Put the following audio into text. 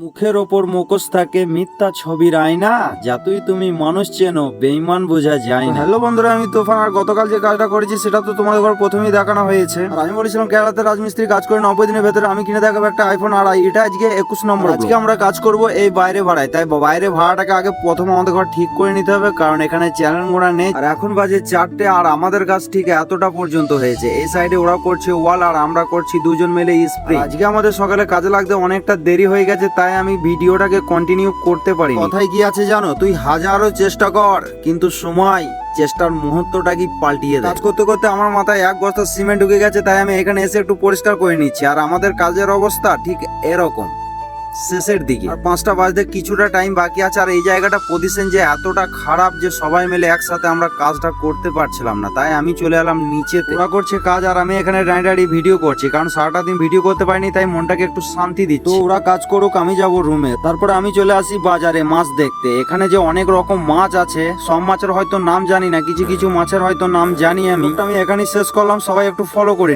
মুখের ওপর মুখোশ থাকে মিথ্যা ছবির আয়না, যতই তুমি মানুষ চেনো বেঈমান বোঝা যায় না। হ্যালো বন্ধুরা, আমি তুফান। আর গতকাল যে কাজটা করেছি সেটা তো তোমাদের ঘর প্রথমেই দেখানো হয়েছে। আর আমি বলেছিলাম কেরালাতে রাজমিস্ত্রি কাজ করে 90 দিনের ভেতরে আমি কিনে দেখাবো একটা আইফোন আড়াই। এটা আজকে 21 নম্বর। আজকে আমরা কাজ করব এই বাইরে ভাড়ায়, তাই বাইরে ভাড়াটাকে আগে প্রথম আমাদের ঘর ঠিক করে নিতে হবে, কারণ এখানে চ্যানেল মোড়া নেই। আর এখন বাজে 4টে, আর আমাদের কাজ ঠিক এতটা পর্যন্ত হয়েছে। এই সাইডে ওরা করছে ওয়াল আর আমরা করছি দুজন মিলে স্প্রে। আজকে আমাদের সকালে কাজে লাগতে অনেকটা দেরি হয়ে গেছে, তাই আমি ভিডিওটাকে কন্টিনিউ করতে পারি। কথায় কি আছে জানো, তুই হাজারো চেষ্টা কর কিন্তু সময় চেষ্টার মুহূর্তটা কি পাল্টিয়ে দেয়। কাজ করতে করতে আমার মাথায় এক বস্তা সিমেন্ট ঢুকে গেছে, তাই আমি এখানে এসে একটু পরিষ্কার করে নিচ্ছি। আর আমাদের কাজের অবস্থা ঠিক এরকম শেষের দিকে, আর 5টা বাজতে কিছুটা টাইম বাকি আছে। আর এই জায়গাটা পজিশন যে এতটা খারাপ যে সবাই মিলে একসাথে আমরা কাজটা করতে পারছিলাম না, তাই আমি চলে এলাম নিচে। ওরা করছে কাজ আর আমি এখানে দাঁড়িয়ে ভিডিও করছি, কারণ সারাটা দিন ভিডিও করতে পারিনি, তাই মনটাকে একটু শান্তি দিচ্ছি। তো ওরা কাজ করুক, আমি যাব রুমে। তারপরে আমি চলে আসি বাজারে মাছ দেখতে। এখানে যে অনেক রকম মাছ আছে, সব মাছের হয়তো নাম জানি না, কিছু কিছু মাছের হয়তো নাম জানি। আমি এখানেই শেষ করলাম, সবাই একটু ফলো করে।